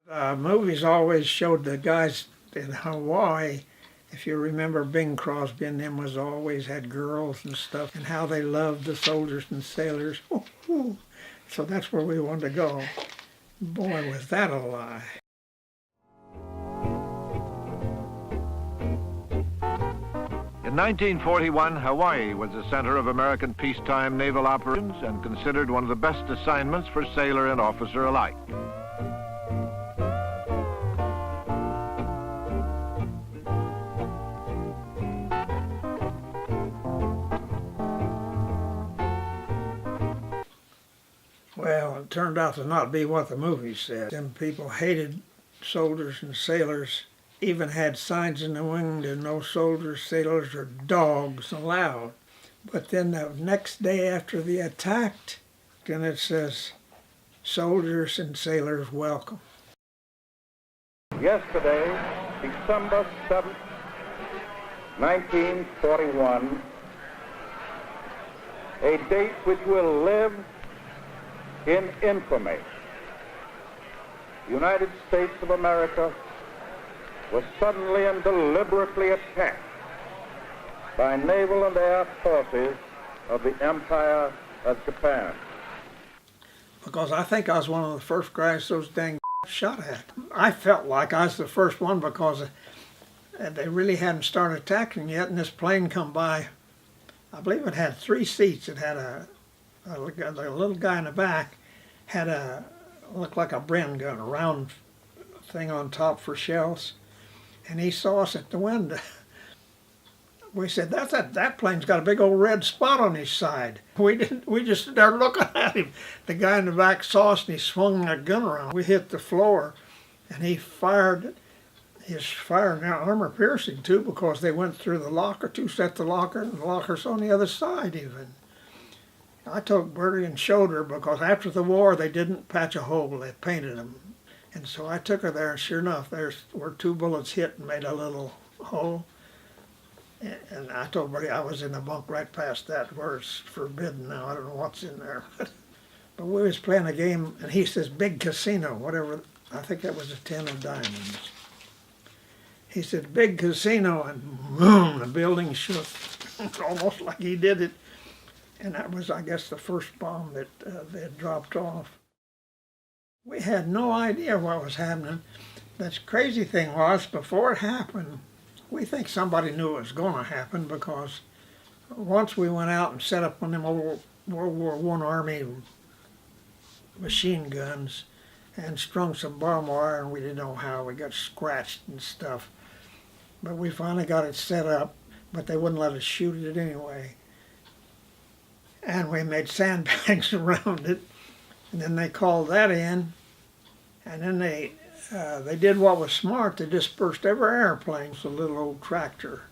Movies always showed the guys in Hawaii. If you remember, Bing Crosby and them was always had girls and stuff, and how they loved the soldiers and sailors. So that's where we wanted to go. Boy, was that a lie. In 1941, Hawaii was the center of American peacetime naval operations and considered one of the best assignments for sailor and officer alike. Well, it turned out to not be what the movie said. Them people hated soldiers and sailors, even had signs in the window, no soldiers, sailors, or dogs allowed. But then the next day after they attacked, then it says, soldiers and sailors welcome. Yesterday, December 7th, 1941, a date which will live in infamy. The United States of America was suddenly and deliberately attacked by naval and air forces of the Empire of Japan. Because I think I was one of the first guys those dang shot at. I felt like I was the first one because they really hadn't started attacking yet, and this plane come by. I believe it had 3 seats. It had a little guy in the back, had looked like a Bren gun, a round thing on top for shells, and he saw us at the window. We said, that plane's got a big old red spot on his side. We just stood there looking at him. The guy in the back saw us and he swung that gun around. We hit the floor and he fired. His fire now armor piercing too, because they went through the locker, 2 sets of locker, and the locker's on the other side even. I took Bertie and showed her, because after the war they didn't patch a hole, they painted them. And so I took her there, and sure enough, there's where 2 bullets hit and made a little hole. And I told Bertie I was in the bunk right past that, where it's forbidden now. I don't know what's in there. But we was playing a game, and he says, big casino, whatever. I think that was a 10 of diamonds. He said, big casino, and boom, the building shook. It's almost like he did it. And that was, I guess, the first bomb that they had dropped off. We had no idea what was happening. The crazy thing was, before it happened, we think somebody knew it was going to happen, because once we went out and set up one of them old World War I Army machine guns and strung some barbed wire, and we didn't know how. We got scratched and stuff. But we finally got it set up, but they wouldn't let us shoot it anyway. And we made sandbags around it, and then they called that in, and then they did what was smart. They dispersed every airplane with a little old tractor,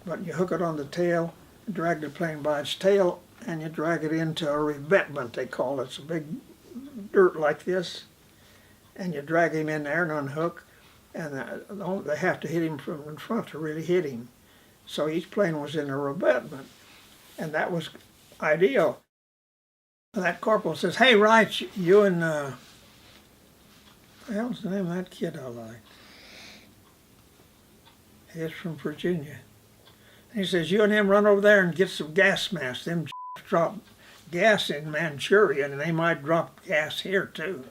but you hook it on the tail, drag the plane by its tail, and you drag it into a revetment, they call it. It's a big dirt like this, and you drag him in there and unhook, and they have to hit him from in front to really hit him. So each plane was in a revetment, and that was ideal. That corporal says, hey, Wright, you and, what the hell's the name of that kid I like? He's from Virginia. And he says, you and him run over there and get some gas masks. Them drop gas in Manchuria, and they might drop gas here too.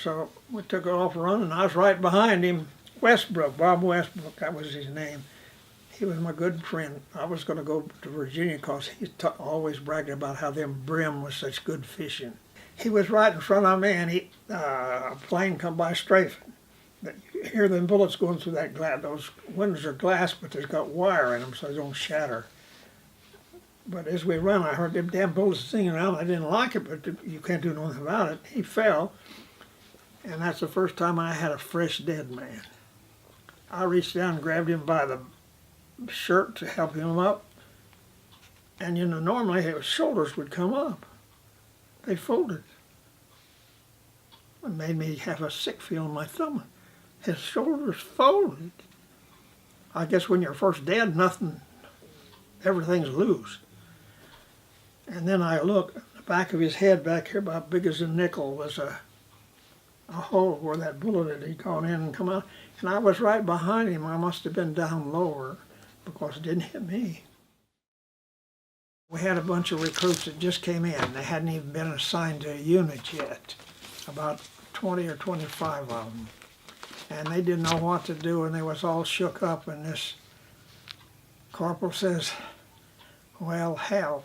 So we took off running. I was right behind him. Westbrook, Bob Westbrook, that was his name. He was my good friend. I was going to go to Virginia because he always bragged about how them brim was such good fishing. He was right in front of me, and a plane come by strafing. You hear them bullets going through that glass. Those windows are glass, but they've got wire in them so they don't shatter. But as we run, I heard them damn bullets singing around. I didn't like it, but you can't do nothing about it. He fell, and that's the first time I had a fresh dead man. I reached down and grabbed him by the shirt to help him up, and normally his shoulders would come up. They folded. It made me have a sick feel in my stomach. His shoulders folded. I guess when you're first dead, everything's loose. And then I looked, the back of his head back here, about big as a nickel, was a hole where that bullet had gone in and come out. And I was right behind him. I must have been down lower because it didn't hit me. We had a bunch of recruits that just came in. They hadn't even been assigned to a unit yet, about 20 or 25 of them. And they didn't know what to do, and they was all shook up, and this corporal says, well, hell,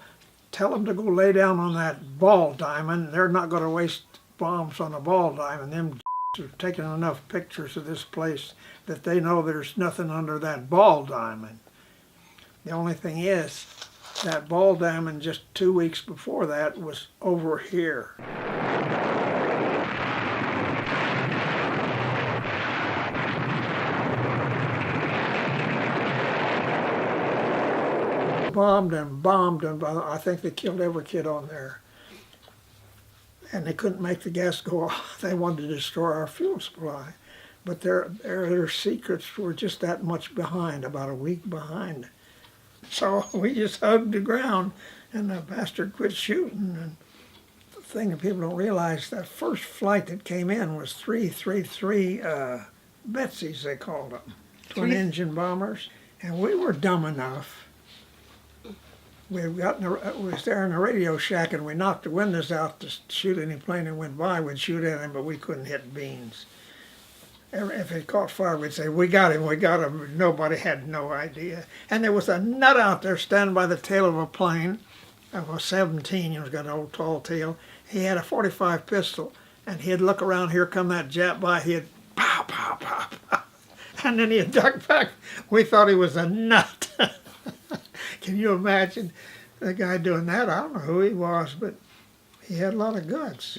tell them to go lay down on that ball diamond. They're not going to waste bombs on a ball diamond. Them have taken enough pictures of this place that they know there's nothing under that ball diamond. The only thing is, that ball diamond just 2 weeks before that was over here. Bombed, and I think they killed every kid on there. And they couldn't make the gas go off. They wanted to destroy our fuel supply. But their secrets were just that much behind, about a week behind. So we just hugged the ground, and the bastard quit shooting. And the thing that people don't realize, that first flight that came in was 333 Betsies, they called them, twin-engine bombers. And we were dumb enough. We was there in the radio shack, and we knocked the windows out to shoot any plane that went by. We'd shoot at him, but we couldn't hit beans. If it caught fire, we'd say, we got him, we got him. Nobody had no idea. And there was a nut out there standing by the tail of a plane. I was 17, he was got an old tall tail. He had a .45 pistol, and he'd look around, here come that Jap by, he'd pow, pow, pow, pow. And then he'd duck back. We thought he was a nut. Can you imagine the guy doing that? I don't know who he was, but he had a lot of guts.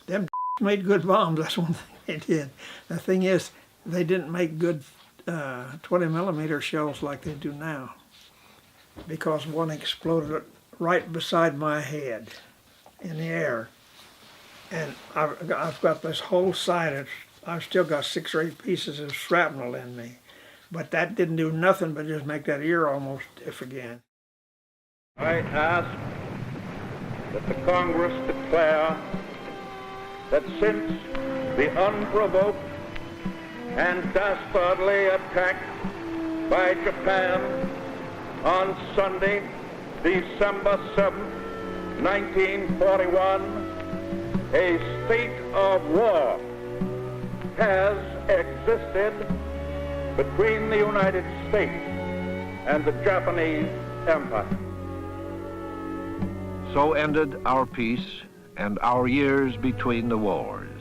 Them made good bombs, that's one thing they did. The thing is, they didn't make good 20 millimeter shells like they do now, because one exploded right beside my head in the air. And I've got this whole side, I've still got 6 or 8 pieces of shrapnel in me. But that didn't do nothing but just make that ear almost stiff again. I ask that the Congress declare that since the unprovoked and dastardly attack by Japan on Sunday, December 7, 1941, a state of war has existed between the United States and the Japanese Empire. So ended our peace and our years between the wars.